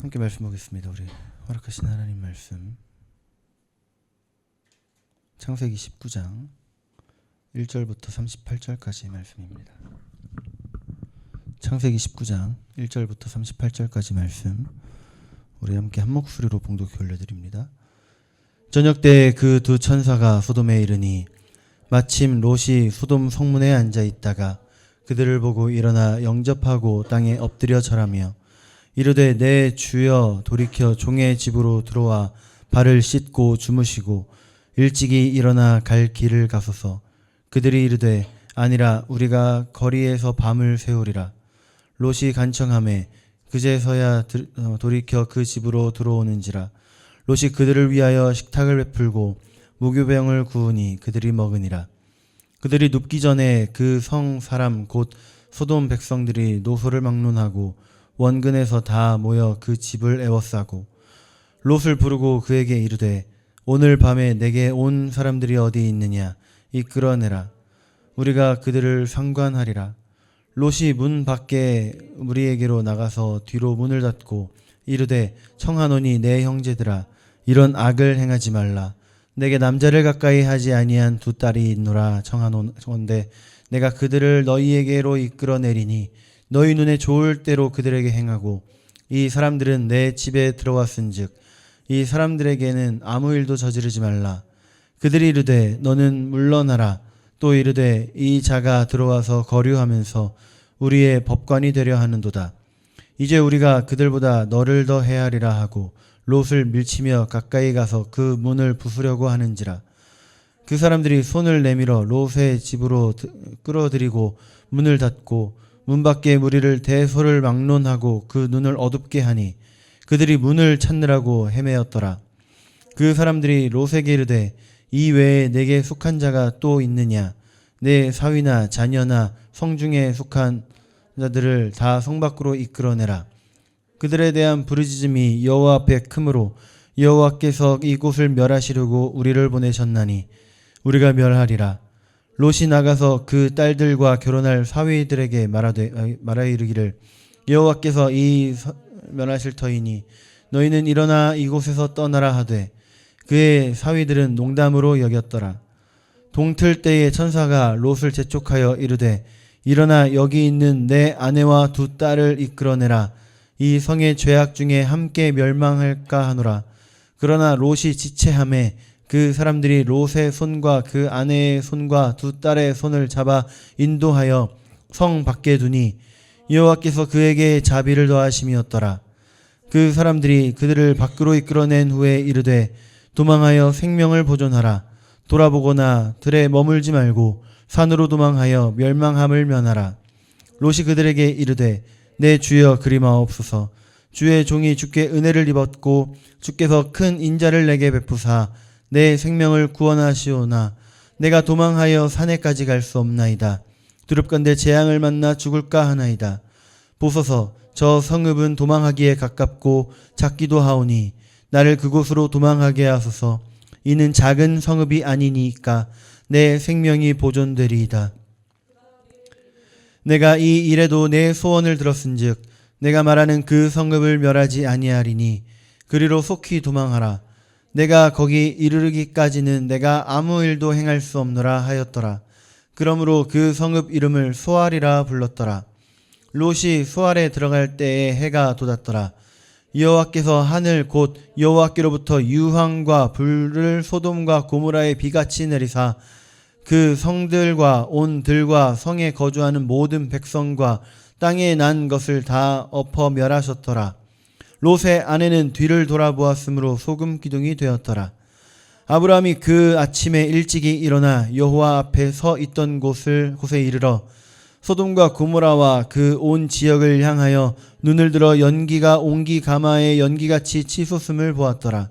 함께 말씀 보겠습니다. 우리 허락하신 하나님 말씀 창세기 19장 1절부터 38절까지 말씀입니다. 창세기 19장 1절부터 38절까지 말씀 우리 함께 한 목소리로 봉독해 올려드립니다. 저녁 때 그 두 천사가 소돔에 이르니 마침 롯이 소돔 성문에 앉아 있다가 그들을 보고 일어나 영접하고 땅에 엎드려 절하며 이르되 내 주여 돌이켜 종의 집으로 들어와 발을 씻고 주무시고 일찍이 일어나 갈 길을 가소서. 그들이 이르되 아니라 우리가 거리에서 밤을 새우리라. 롯이 간청하매 그제서야 돌이켜 그 집으로 들어오는지라. 롯이 그들을 위하여 식탁을 베풀고 무교병을 구우니 그들이 먹으니라. 그들이 눕기 전에 그 성 사람 곧 소돔 백성들이 노소를 막론하고 원근에서 다 모여 그 집을 에워싸고 롯을 부르고 그에게 이르되 오늘 밤에 내게 온 사람들이 어디 있느냐 이끌어내라. 우리가 그들을 상관하리라. 롯이 문 밖에 우리에게로 나가서 뒤로 문을 닫고 이르되 청하노니 내 형제들아 이런 악을 행하지 말라. 내게 남자를 가까이 하지 아니한 두 딸이 있노라 청하노건대 내가 그들을 너희에게로 이끌어내리니 너희 눈에 좋을 대로 그들에게 행하고 이 사람들은 내 집에 들어왔은즉 이 사람들에게는 아무 일도 저지르지 말라. 그들이 이르되 너는 물러나라. 또 이르되 이 자가 들어와서 거류하면서 우리의 법관이 되려 하는도다. 이제 우리가 그들보다 너를 더 헤아리라 하고 롯을 밀치며 가까이 가서 그 문을 부수려고 하는지라. 그 사람들이 손을 내밀어 롯의 집으로 끌어들이고 문을 닫고 문 밖에 무리를 대소를 막론하고 그 눈을 어둡게 하니 그들이 문을 찾느라고 헤매었더라. 그 사람들이 롯에게 이르되 이 외에 내게 속한 자가 또 있느냐. 내 사위나 자녀나 성중에 속한 자들을 다 성 밖으로 이끌어내라. 그들에 대한 부르짖음이 여호와 앞에 크므로 여호와께서 이곳을 멸하시려고 우리를 보내셨나니 우리가 멸하리라. 롯이 나가서 그 딸들과 결혼할 사위들에게 말하 이르기를 여호와께서 이 멸하실 터이니 너희는 일어나 이곳에서 떠나라 하되 그의 사위들은 농담으로 여겼더라. 동틀 때에 천사가 롯을 재촉하여 이르되 일어나 여기 있는 내 아내와 두 딸을 이끌어내라. 이 성의 죄악 중에 함께 멸망할까 하노라. 그러나 롯이 지체하매 그 사람들이 롯의 손과 그 아내의 손과 두 딸의 손을 잡아 인도하여 성 밖에 두니 여호와께서 그에게 자비를 더하심이었더라. 그 사람들이 그들을 밖으로 이끌어낸 후에 이르되 도망하여 생명을 보존하라. 돌아보거나 들에 머물지 말고 산으로 도망하여 멸망함을 면하라. 롯이 그들에게 이르되 내 주여 그리마옵소서. 주의 종이 주께 은혜를 입었고 주께서 큰 인자를 내게 베푸사 내 생명을 구원하시오나 내가 도망하여 산에까지 갈 수 없나이다. 두렵건대 재앙을 만나 죽을까 하나이다. 보소서 저 성읍은 도망하기에 가깝고 작기도 하오니 나를 그곳으로 도망하게 하소서. 이는 작은 성읍이 아니니까 내 생명이 보존되리이다. 내가 이 일에도 내 소원을 들었은즉 내가 말하는 그 성읍을 멸하지 아니하리니 그리로 속히 도망하라. 내가 거기 이르르기까지는 내가 아무 일도 행할 수 없노라 하였더라. 그러므로 그 성읍 이름을 소알이라 불렀더라. 롯이 소알에 들어갈 때에 해가 돋았더라. 여호와께서 하늘 곧 여호와께로부터 유황과 불을 소돔과 고모라에 비같이 내리사 그 성들과 온 들과 성에 거주하는 모든 백성과 땅에 난 것을 다 엎어 멸하셨더라. 롯의 아내는 뒤를 돌아보았으므로 소금 기둥이 되었더라. 아브라함이 그 아침에 일찍이 일어나 여호와 앞에 서 있던 곳에 이르러 소돔과 고모라와 그 온 지역을 향하여 눈을 들어 연기가 옹기 가마에 연기같이 치솟음을 보았더라.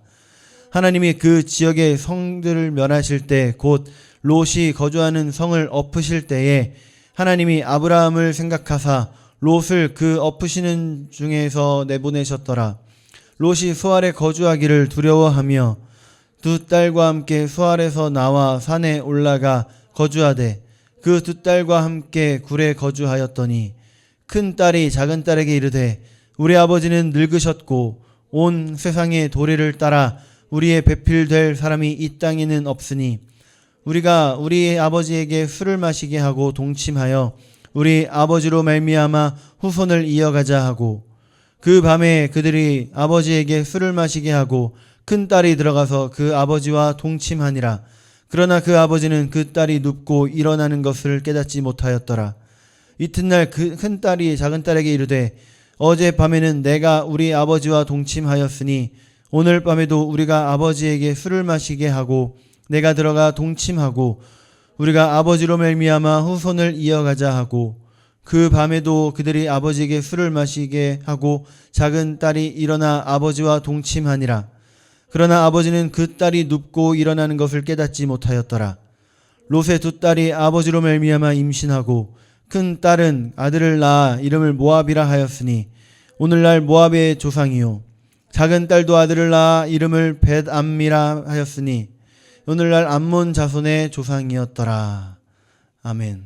하나님이 그 지역의 성들을 멸하실 때 곧 롯이 거주하는 성을 엎으실 때에 하나님이 아브라함을 생각하사 롯을 그 엎으시는 중에서 내보내셨더라. 롯이 소알에 거주하기를 두려워하며 두 딸과 함께 소알에서 나와 산에 올라가 거주하되 그 두 딸과 함께 굴에 거주하였더니 큰 딸이 작은 딸에게 이르되 우리 아버지는 늙으셨고 온 세상의 도리를 따라 우리의 배필될 사람이 이 땅에는 없으니 우리가 우리 아버지에게 술을 마시게 하고 동침하여 우리 아버지로 말미암아 후손을 이어가자 하고 그 밤에 그들이 아버지에게 술을 마시게 하고 큰 딸이 들어가서 그 아버지와 동침하니라. 그러나 그 아버지는 그 딸이 눕고 일어나는 것을 깨닫지 못하였더라. 이튿날 그 큰 딸이 작은 딸에게 이르되 어제 밤에는 내가 우리 아버지와 동침하였으니 오늘 밤에도 우리가 아버지에게 술을 마시게 하고 내가 들어가 동침하고 우리가 아버지로 말미암아 후손을 이어가자 하고 그 밤에도 그들이 아버지에게 술을 마시게 하고 작은 딸이 일어나 아버지와 동침하니라. 그러나 아버지는 그 딸이 눕고 일어나는 것을 깨닫지 못하였더라. 롯의 두 딸이 아버지로 말미암아 임신하고 큰 딸은 아들을 낳아 이름을 모압이라 하였으니 오늘날 모압의 조상이요 작은 딸도 아들을 낳아 이름을 벳암미라 하였으니 오늘날 암몬 자손의 조상이었더라. 아멘.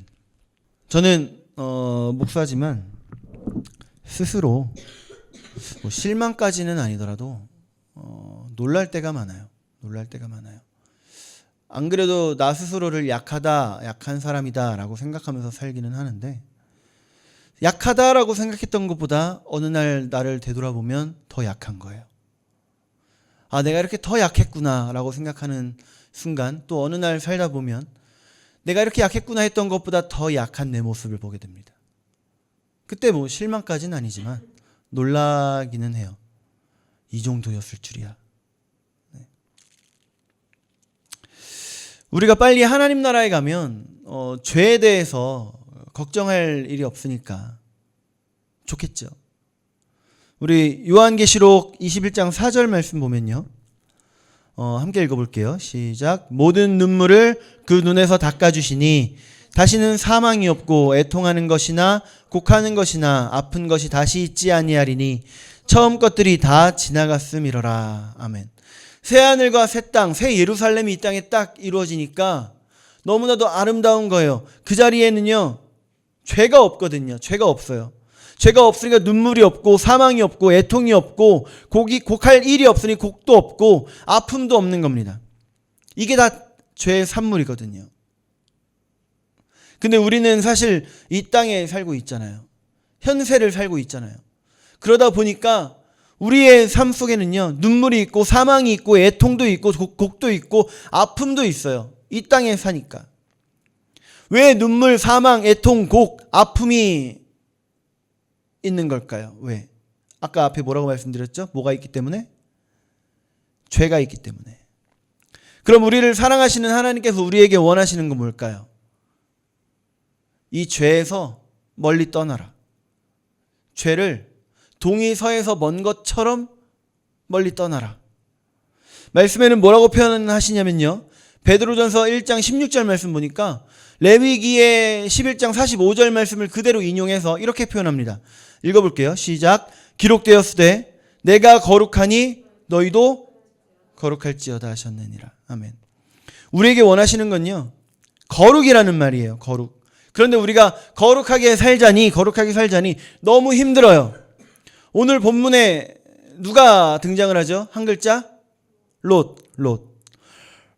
저는 목사지만 스스로 뭐 실망까지는 아니더라도 놀랄 때가 많아요. 안 그래도 나 스스로를 약한 사람이다 라고 생각하면서 살기는 하는데 약하다라고 생각했던 것보다 어느 날 나를 되돌아보면 더 약한 거예요. 아, 내가 이렇게 더 약했구나 라고 생각하는 순간 또 어느 날 살다 보면 내가 이렇게 약했구나 했던 것보다 더 약한 내 모습을 보게 됩니다. 그때 뭐 실망까지는 아니지만 놀라기는 해요. 이 정도였을 줄이야. 네. 우리가 빨리 하나님 나라에 가면 죄에 대해서 걱정할 일이 없으니까 좋겠죠. 우리 요한계시록 21장 4절 말씀 보면요. 함께 읽어볼게요. 시작. 모든 눈물을 그 눈에서 닦아주시니 다시는 사망이 없고 애통하는 것이나 곡하는 것이나 아픈 것이 다시 있지 아니하리니 처음 것들이 다 지나갔음이로라. 아멘. 새하늘과 새 땅, 새 예루살렘이 이 땅에 딱 이루어지니까 너무나도 아름다운 거예요. 그 자리에는요 죄가 없거든요. 죄가 없어요. 죄가 없으니까 눈물이 없고 사망이 없고 애통이 없고 곡할 일이 없으니 곡도 없고 아픔도 없는 겁니다. 이게 다 죄의 산물이거든요. 근데 우리는 사실 이 땅에 살고 있잖아요. 현세를 살고 있잖아요. 그러다 보니까 우리의 삶 속에는요 눈물이 있고 사망이 있고 애통도 있고 곡도 있고 아픔도 있어요. 이 땅에 사니까. 왜 눈물, 사망, 애통, 곡, 아픔이 있는 걸까요? 왜? 아까 앞에 뭐라고 말씀드렸죠? 뭐가 있기 때문에? 죄가 있기 때문에. 그럼 우리를 사랑하시는 하나님께서 우리에게 원하시는 건 뭘까요? 이 죄에서 멀리 떠나라. 죄를 동이 서에서 먼 것처럼 멀리 떠나라. 말씀에는 뭐라고 표현하시냐면요. 베드로전서 1장 16절 말씀 보니까 레위기의 11장 45절 말씀을 그대로 인용해서 이렇게 표현합니다. 읽어볼게요. 시작. 기록되었으되 내가 거룩하니 너희도 거룩할지어다 하셨느니라. 아멘. 우리에게 원하시는 건요 거룩이라는 말이에요. 거룩. 그런데 우리가 거룩하게 살자니 너무 힘들어요. 오늘 본문에 누가 등장을 하죠? 한 글자? 롯.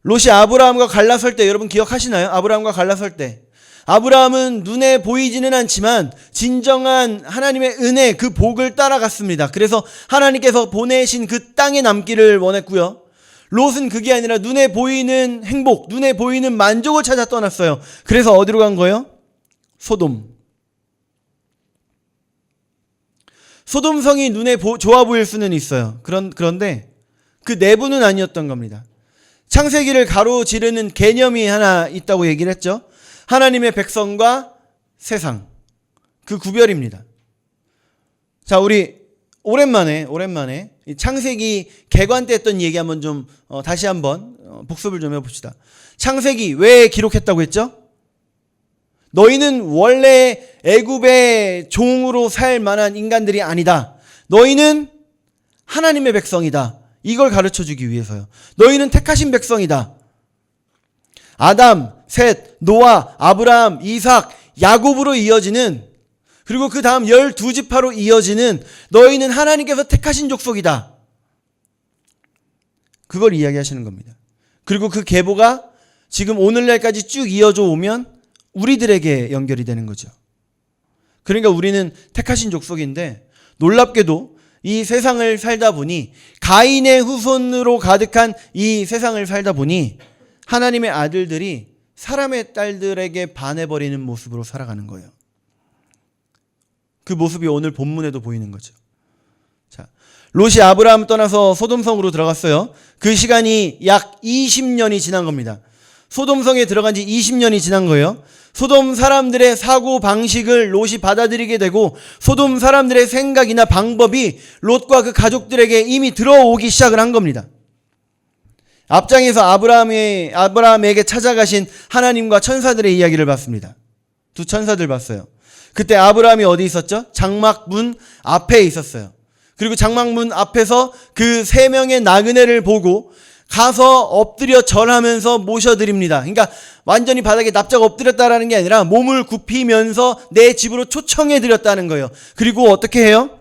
롯이 아브라함과 갈라설 때 여러분 기억하시나요? 아브라함과 갈라설 때 아브라함은 눈에 보이지는 않지만 진정한 하나님의 은혜 그 복을 따라갔습니다. 그래서 하나님께서 보내신 그 땅에 남기를 원했고요. 롯은 그게 아니라 눈에 보이는 행복, 눈에 보이는 만족을 찾아 떠났어요. 그래서 어디로 간 거예요? 소돔. 소돔성이 눈에 좋아 보일 수는 있어요. 그런데 그 내부는 아니었던 겁니다. 창세기를 가로지르는 개념이 하나 있다고 얘기를 했죠. 하나님의 백성과 세상. 그 구별입니다. 자, 우리 오랜만에 이 창세기 개관 때 했던 얘기 한번 좀 다시 한번 복습을 좀 해봅시다. 창세기 왜 기록했다고 했죠? 너희는 원래 애굽의 종으로 살 만한 인간들이 아니다. 너희는 하나님의 백성이다. 이걸 가르쳐주기 위해서요. 너희는 택하신 백성이다. 아담, 셋, 노아, 아브라함, 이삭, 야곱으로 이어지는 그리고 그 다음 12지파로 이어지는 너희는 하나님께서 택하신 족속이다. 그걸 이야기하시는 겁니다. 그리고 그 계보가 지금 오늘날까지 쭉 이어져 오면 우리들에게 연결이 되는 거죠. 그러니까 우리는 택하신 족속인데 놀랍게도 이 세상을 살다 보니 가인의 후손으로 가득한 이 세상을 살다 보니 하나님의 아들들이 사람의 딸들에게 반해버리는 모습으로 살아가는 거예요. 그 모습이 오늘 본문에도 보이는 거죠. 자, 롯이 아브라함 떠나서 소돔성으로 들어갔어요. 그 시간이 약 20년이 지난 겁니다. 소돔성에 들어간 지 20년이 지난 거예요. 소돔 사람들의 사고 방식을 롯이 받아들이게 되고 소돔 사람들의 생각이나 방법이 롯과 그 가족들에게 이미 들어오기 시작을 한 겁니다. 앞장에서 아브라함에게 찾아가신 하나님과 천사들의 이야기를 봤습니다. 두 천사들 봤어요. 그때 아브라함이 어디 있었죠? 장막문 앞에 있었어요. 그리고 장막문 앞에서 그 3명의 나그네를 보고 가서 엎드려 절하면서 모셔드립니다. 그러니까 완전히 바닥에 납작 엎드렸다라는 게 아니라 몸을 굽히면서 내 집으로 초청해드렸다는 거예요. 그리고 어떻게 해요?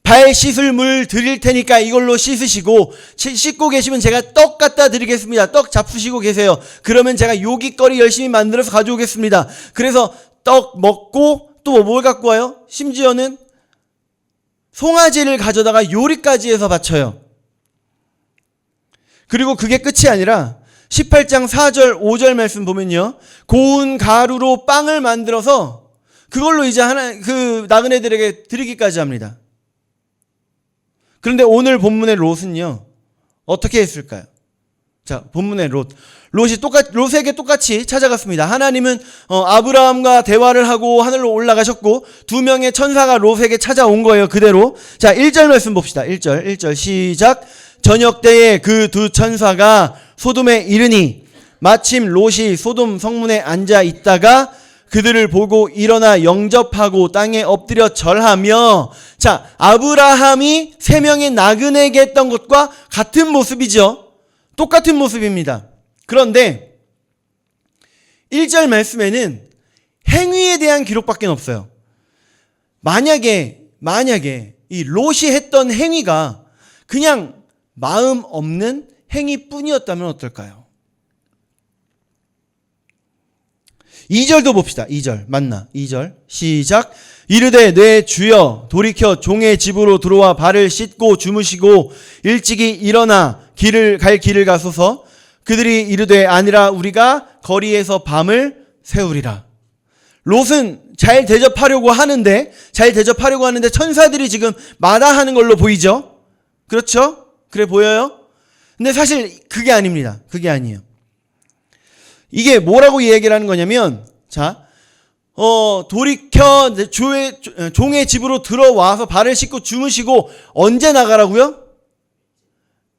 발 씻을 물 드릴 테니까 이걸로 씻으시고 씻고 계시면 제가 떡 갖다 드리겠습니다. 떡 잡수시고 계세요. 그러면 제가 요깃거리 열심히 만들어서 가져오겠습니다. 그래서 떡 먹고 또 뭘 갖고 와요? 심지어는 송아지를 가져다가 요리까지 해서 바쳐요. 그리고 그게 끝이 아니라 18장 4절 5절 말씀 보면요, 고운 가루로 빵을 만들어서 그걸로 이제 그 나그네들에게 드리기까지 합니다. 그런데 오늘 본문의 롯은요 어떻게 했을까요? 자, 본문의 롯에게 똑같이 찾아갔습니다. 하나님은 아브라함과 대화를 하고 하늘로 올라가셨고 2명의 천사가 롯에게 찾아온 거예요. 그대로. 자, 1절 말씀 봅시다. 1절 시작. 저녁 때에 그 두 천사가 소돔에 이르니 마침 롯이 소돔 성문에 앉아 있다가 그들을 보고 일어나 영접하고 땅에 엎드려 절하며. 자, 아브라함이 3명의 나그네에게 했던 것과 같은 모습이죠. 똑같은 모습입니다. 그런데 1절 말씀에는 행위에 대한 기록밖에 없어요. 만약에 이 롯이 했던 행위가 그냥 마음 없는 행위뿐이었다면 어떨까요? 2절도 봅시다. 2절 맞나? 2절 시작. 이르되 내 주여 돌이켜 종의 집으로 들어와 발을 씻고 주무시고 일찍이 일어나 갈 길을 가소서. 그들이 이르되 아니라 우리가 거리에서 밤을 새우리라. 롯은 잘 대접하려고 하는데 천사들이 지금 마다하는 걸로 보이죠? 그렇죠? 그래 보여요? 근데 사실 그게 아닙니다. 그게 아니에요. 이게 뭐라고 얘기를 하는 거냐면, 자, 돌이켜 종의 집으로 들어와서 발을 씻고 주무시고 언제 나가라고요?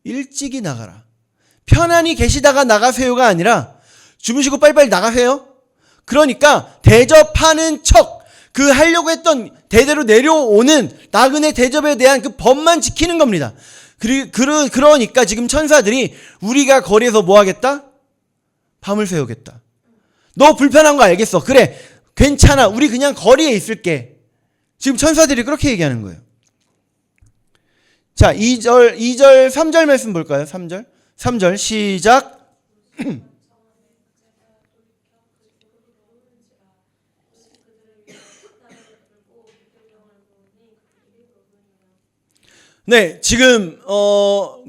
일찍이 나가라. 편안히 계시다가 나가세요가 아니라 주무시고 빨리빨리 나가세요. 그러니까 대접하는 척, 그 하려고 했던 대대로 내려오는 나그네 대접에 대한 그 법만 지키는 겁니다. 그러니까 지금 천사들이 우리가 거리에서 뭐 하겠다? 밤을 새우겠다. 너 불편한 거 알겠어. 그래, 괜찮아. 우리 그냥 거리에 있을게. 지금 천사들이 그렇게 얘기하는 거예요. 자, 2절, 3절 말씀 볼까요? 3절 시작. 네, 지금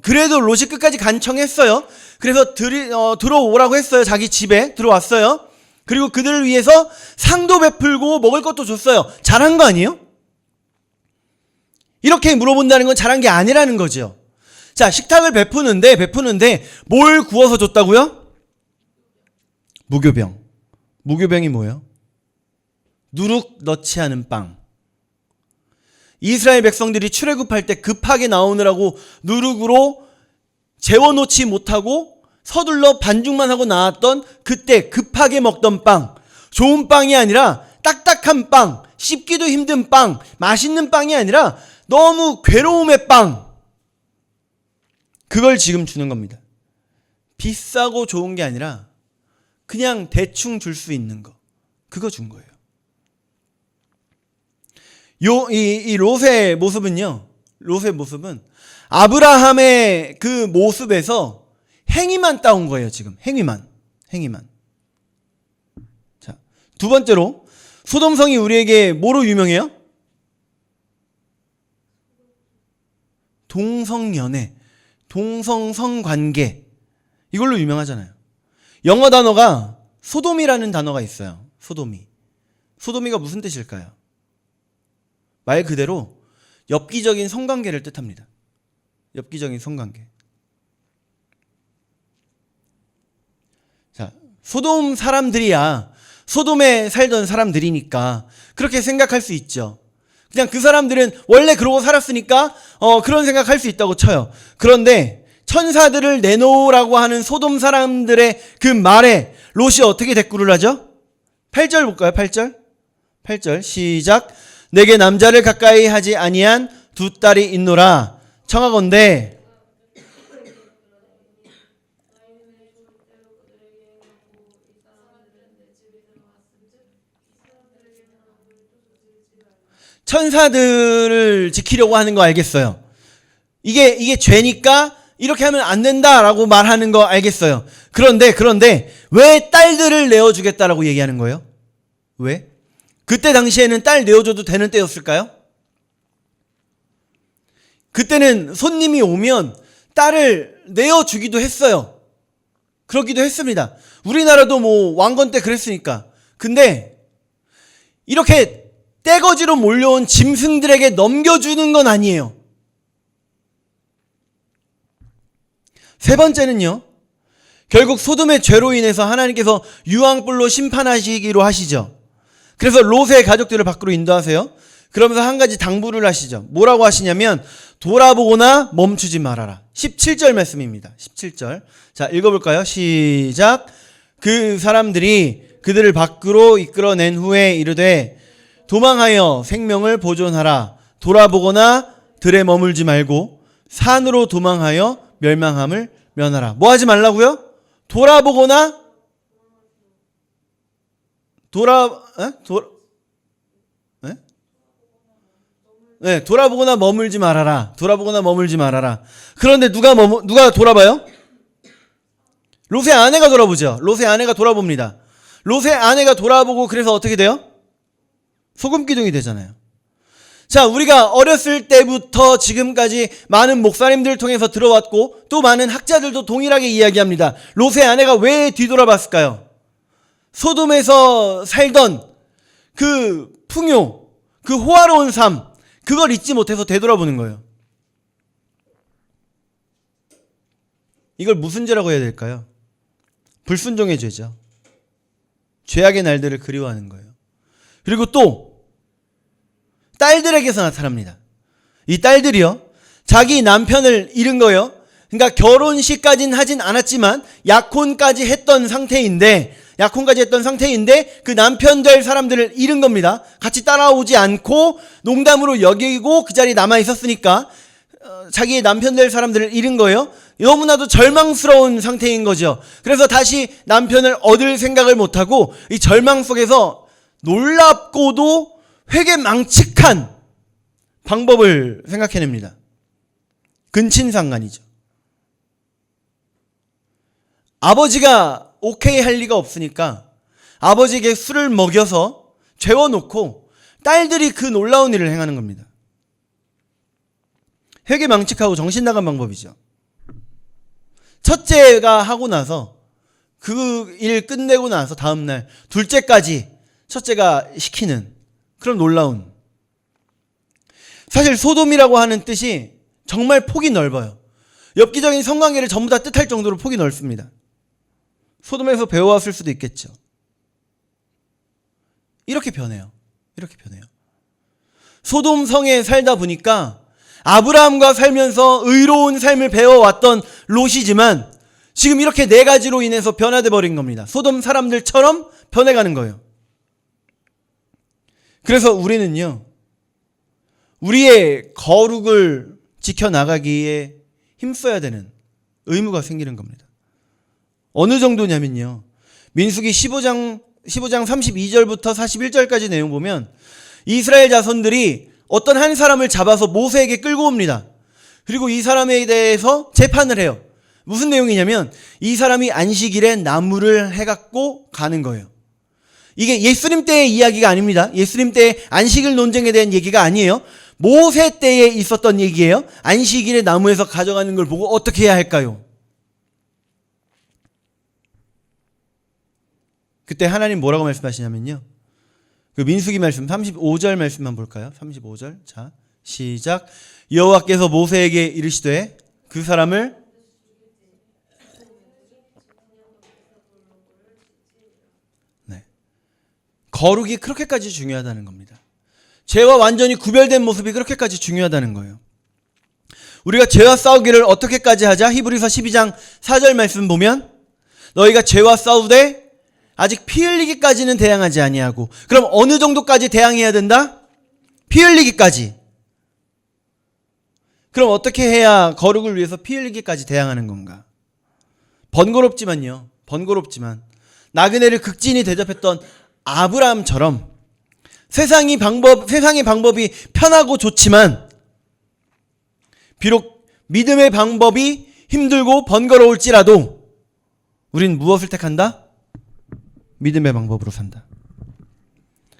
그래도 롯이 끝까지 간청했어요. 그래서 들어오라고 했어요. 자기 집에 들어왔어요. 그리고 그들을 위해서 상도 베풀고 먹을 것도 줬어요. 잘한 거 아니에요? 이렇게 물어본다는 건 잘한 게 아니라는 거죠. 자, 식탁을 베푸는데 뭘 구워서 줬다고요? 무교병. 무교병이 뭐예요? 누룩 넣지 않은 빵. 이스라엘 백성들이 출애굽할 때 급하게 나오느라고 누룩으로 재워놓지 못하고 서둘러 반죽만 하고 나왔던 그때 급하게 먹던 빵. 좋은 빵이 아니라 딱딱한 빵, 씹기도 힘든 빵, 맛있는 빵이 아니라 너무 괴로움의 빵. 그걸 지금 주는 겁니다. 비싸고 좋은 게 아니라 그냥 대충 줄 수 있는 거. 그거 준 거예요. 이 롯의 모습은요, 롯의 모습은 아브라함의 그 모습에서 행위만 따온 거예요, 지금. 행위만. 자, 두 번째로, 소돔성이 우리에게 뭐로 유명해요? 동성연애, 동성성관계. 이걸로 유명하잖아요. 영어 단어가 소돔이라는 단어가 있어요. 소돔이가 무슨 뜻일까요? 말 그대로 엽기적인 성관계를 뜻합니다. 엽기적인 성관계. 자, 소돔 사람들이야 소돔에 살던 사람들이니까 그렇게 생각할 수 있죠. 그냥 그 사람들은 원래 그러고 살았으니까 그런 생각할 수 있다고 쳐요. 그런데 천사들을 내놓으라고 하는 소돔 사람들의 그 말에 롯이 어떻게 대꾸를 하죠? 8절 볼까요? 8절 시작. 내게 남자를 가까이 하지 아니한 두 딸이 있노라. 청하건대 천사들을 지키려고 하는 거 알겠어요. 이게 죄니까 이렇게 하면 안 된다라고 말하는 거 알겠어요. 그런데 왜 딸들을 내어주겠다라고 얘기하는 거예요? 왜? 그때 당시에는 딸 내어줘도 되는 때였을까요? 그때는 손님이 오면 딸을 내어주기도 했어요. 그러기도 했습니다. 우리나라도 뭐 왕건 때 그랬으니까. 근데 이렇게 떼거지로 몰려온 짐승들에게 넘겨주는 건 아니에요. 세 번째는요, 결국 소돔의 죄로 인해서 하나님께서 유황불로 심판하시기로 하시죠. 그래서 롯의 가족들을 밖으로 인도하세요. 그러면서 한 가지 당부를 하시죠. 뭐라고 하시냐면 돌아보거나 멈추지 말아라. 17절 말씀입니다. 17절. 자, 읽어볼까요? 시작. 그 사람들이 그들을 밖으로 이끌어낸 후에 이르되 도망하여 생명을 보존하라. 돌아보거나 들에 머물지 말고 산으로 도망하여 멸망함을 면하라. 뭐 하지 말라고요? 돌아보거나 돌아보거나 머물지 말아라. 돌아보거나 머물지 말아라. 그런데 누가 돌아봐요? 롯의 아내가 돌아보죠. 롯의 아내가 돌아봅니다. 롯의 아내가 돌아보고 그래서 어떻게 돼요? 소금기둥이 되잖아요. 자, 우리가 어렸을 때부터 지금까지 많은 목사님들을 통해서 들어왔고 또 많은 학자들도 동일하게 이야기합니다. 롯의 아내가 왜 뒤돌아봤을까요? 소돔에서 살던 그 풍요, 그 호화로운 삶, 그걸 잊지 못해서 되돌아보는 거예요. 이걸 무슨 죄라고 해야 될까요? 불순종의 죄죠. 죄악의 날들을 그리워하는 거예요. 그리고 또 딸들에게서 나타납니다. 이 딸들이요, 자기 남편을 잃은 거예요. 그러니까 결혼식까지는 하진 않았지만 약혼까지 했던 상태인데 그 남편 될 사람들을 잃은 겁니다. 같이 따라오지 않고 농담으로 여기고 그 자리에 남아 있었으니까 자기의 남편 될 사람들을 잃은 거예요. 너무나도 절망스러운 상태인 거죠. 그래서 다시 남편을 얻을 생각을 못하고 이 절망 속에서 놀랍고도 회개망측한 방법을 생각해냅니다. 근친상간이죠. 아버지가 오케이 할 리가 없으니까 아버지에게 술을 먹여서 재워놓고 딸들이 그 놀라운 일을 행하는 겁니다. 회개망측하고 정신나간 방법이죠. 첫째가 하고 나서 그 일 끝내고 나서 다음날 둘째까지 첫째가 시키는 그런 놀라운. 사실 소돔이라고 하는 뜻이 정말 폭이 넓어요. 엽기적인 성관계를 전부 다 뜻할 정도로 폭이 넓습니다. 소돔에서 배워왔을 수도 있겠죠. 이렇게 변해요. 소돔 성에 살다 보니까 아브라함과 살면서 의로운 삶을 배워왔던 롯이지만 지금 이렇게 네 가지로 인해서 변화돼 버린 겁니다. 소돔 사람들처럼 변해가는 거예요. 그래서 우리는요, 우리의 거룩을 지켜나가기에 힘써야 되는 의무가 생기는 겁니다. 어느 정도냐면요, 민수기 15장 32절부터 41절까지 내용 보면 이스라엘 자손들이 어떤 한 사람을 잡아서 모세에게 끌고 옵니다. 그리고 이 사람에 대해서 재판을 해요. 무슨 내용이냐면 이 사람이 안식일에 나무를 해갖고 가는 거예요. 이게 예수님 때의 이야기가 아닙니다. 예수님 때의 안식일 논쟁에 대한 얘기가 아니에요. 모세 때에 있었던 얘기예요. 안식일에 나무에서 가져가는 걸 보고 어떻게 해야 할까요? 그때 하나님 뭐라고 말씀하시냐면요. 그 민수기 말씀 35절 말씀만 볼까요? 35절. 자, 시작. 여호와께서 모세에게 이르시되 그 사람을 거룩이 그렇게까지 중요하다는 겁니다. 죄와 완전히 구별된 모습이 그렇게까지 중요하다는 거예요. 우리가 죄와 싸우기를 어떻게까지 하자? 히브리서 12장 4절 말씀 보면 너희가 죄와 싸우되 아직 피 흘리기까지는 대항하지 아니하고, 그럼 어느 정도까지 대항해야 된다? 피 흘리기까지. 그럼 어떻게 해야 거룩을 위해서 피 흘리기까지 대항하는 건가? 번거롭지만 나그네를 극진히 대접했던 아브라함처럼 세상의 방법이 편하고 좋지만 비록 믿음의 방법이 힘들고 번거로울지라도 우린 무엇을 택한다? 믿음의 방법으로 산다.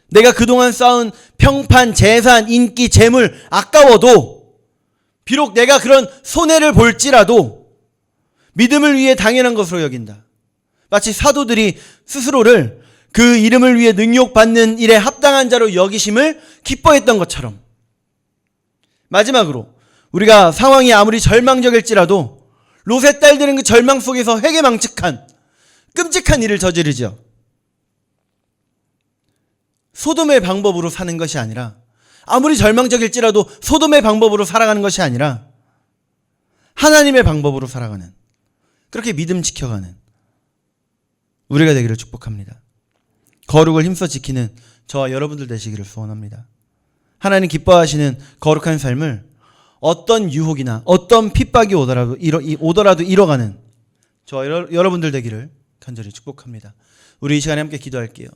내가 그동안 쌓은 평판, 재산, 인기, 재물 아까워도 비록 내가 그런 손해를 볼지라도 믿음을 위해 당연한 것으로 여긴다. 마치 사도들이 스스로를 그 이름을 위해 능욕받는 일에 합당한 자로 여기심을 기뻐했던 것처럼, 마지막으로 우리가 상황이 아무리 절망적일지라도 롯의 딸들은 그 절망 속에서 회개망측한 끔찍한 일을 저지르죠. 소돔의 방법으로 사는 것이 아니라, 아무리 절망적일지라도 소돔의 방법으로 살아가는 것이 아니라 하나님의 방법으로 살아가는, 그렇게 믿음 지켜가는 우리가 되기를 축복합니다. 거룩을 힘써 지키는 저와 여러분들 되시기를 소원합니다. 하나님 기뻐하시는 거룩한 삶을 어떤 유혹이나 어떤 핍박이 오더라도 이뤄가는 저와 여러분들 되기를 간절히 축복합니다. 우리 이 시간에 함께 기도할게요.